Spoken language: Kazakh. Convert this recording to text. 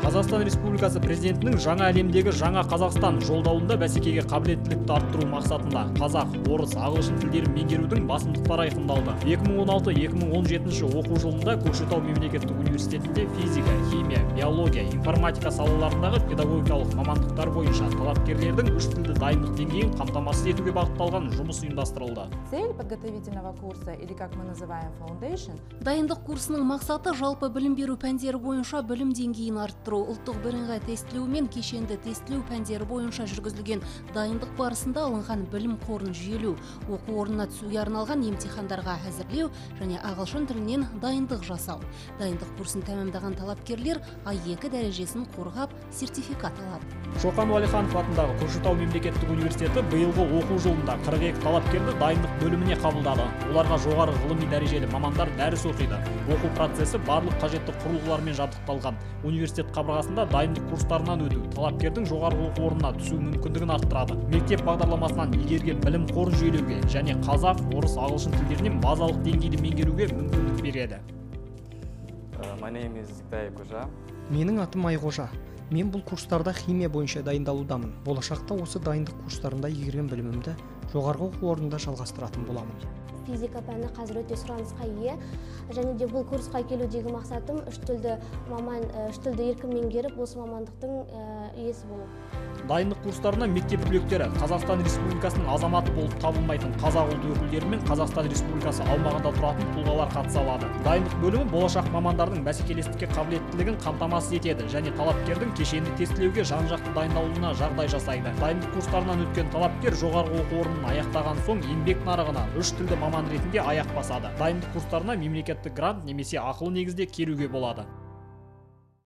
Қазақстан Республикасы президентінің жаңа әлемдегі жаңа Қазақстан жолдауында бәсекеге қабілеттілікті арттыру мақсатында қазақ, орыс, ағылшын тілдерін меңгерудің басымдықтары айқындалды. 2016-2017 оқу жылында Көкшетау мемлекеттік университетінде физика, химия, биология, информатика салаларындағы педагогикалық мамандықтар бойынша талапкерлердің үш тілді дайындық деңгейін қамтамасыз етуге бағытталған жұмыс ұйымдастырылды. Цель подготовительного курса, или как мы называем Foundation, дайындық курсының мақсаты жалпы білім беру пәндері бойынша білім деңгейін арттыру. Ұлттық бірыңғай тестілеу мен кешенді тестілеу пәндері бойынша жүргізілген дайындық барысында алынған білім қорын жүйелеу, оқу орнына түсуге арналған емтихандарға әзірлеу және ағылшын тілінен дайындық жасау. Дайындық курсын тәмамдаған талапкерлер А2 дәрежесін қорғап, сертификат алады. Шоқан Уәлиханов атындағы Көкшетау мемлекеттік университеті биылғы оқу жылында 42 талапкерді дайындық бөліміне қабылдады. Оларға жоғары ғылыми дәрежелі мамандар дәріс оқиды. Оқу процесі барлық қажетті құрылғылармен жабдықталған. Университет қабырғасында дайындық курстарынан өту талапкердің жоғары оқу орнына түсу мүмкіндігін арттырады. Мектеп бағдарламасынан игерген білім қорын жүйелеуге және қазақ, орыс, ағылшын тілдерінен базалық деңгейді меңгеруге мүмкіндік береді. Менің атым Айғожа. Мен бұл курстарда химия бойынша дайындалудамын. Болашақта осы дайындық курстарында игерген білімімді жоғарғы оқу орнында жалғастыратын боламын. Физика пәні қазір өте сұранысқа ие, және де бұл курсқа келудегі мақсатым үш тілді еркін меңгеріп, осы мамандықтың иесі болу. Дайындық курстарына мектеп түлектері Қазақстан Республикасының азаматы болып табылмайтын қазақ ұлт өкілдері мен Қазақстан Республикасы аумағында тұратын тұлғалар қатыса алады. Дайындық бөлімі болашақ мамандардың бәсекелестікке қабілеттілігін қамтамасыз етеді және талапкердің кешенді тестілеуге жан-жақты дайындалуына жағдай жасайды. Дайындық курстарынан өткен талапкер жоғарғы оқу орнын аяқтаған соң еңбек нарығына үш тілді маман ретінде аяқ басады. Дайындық курстарына мемлекеттік грант немесе ақылы негізде келуге болады.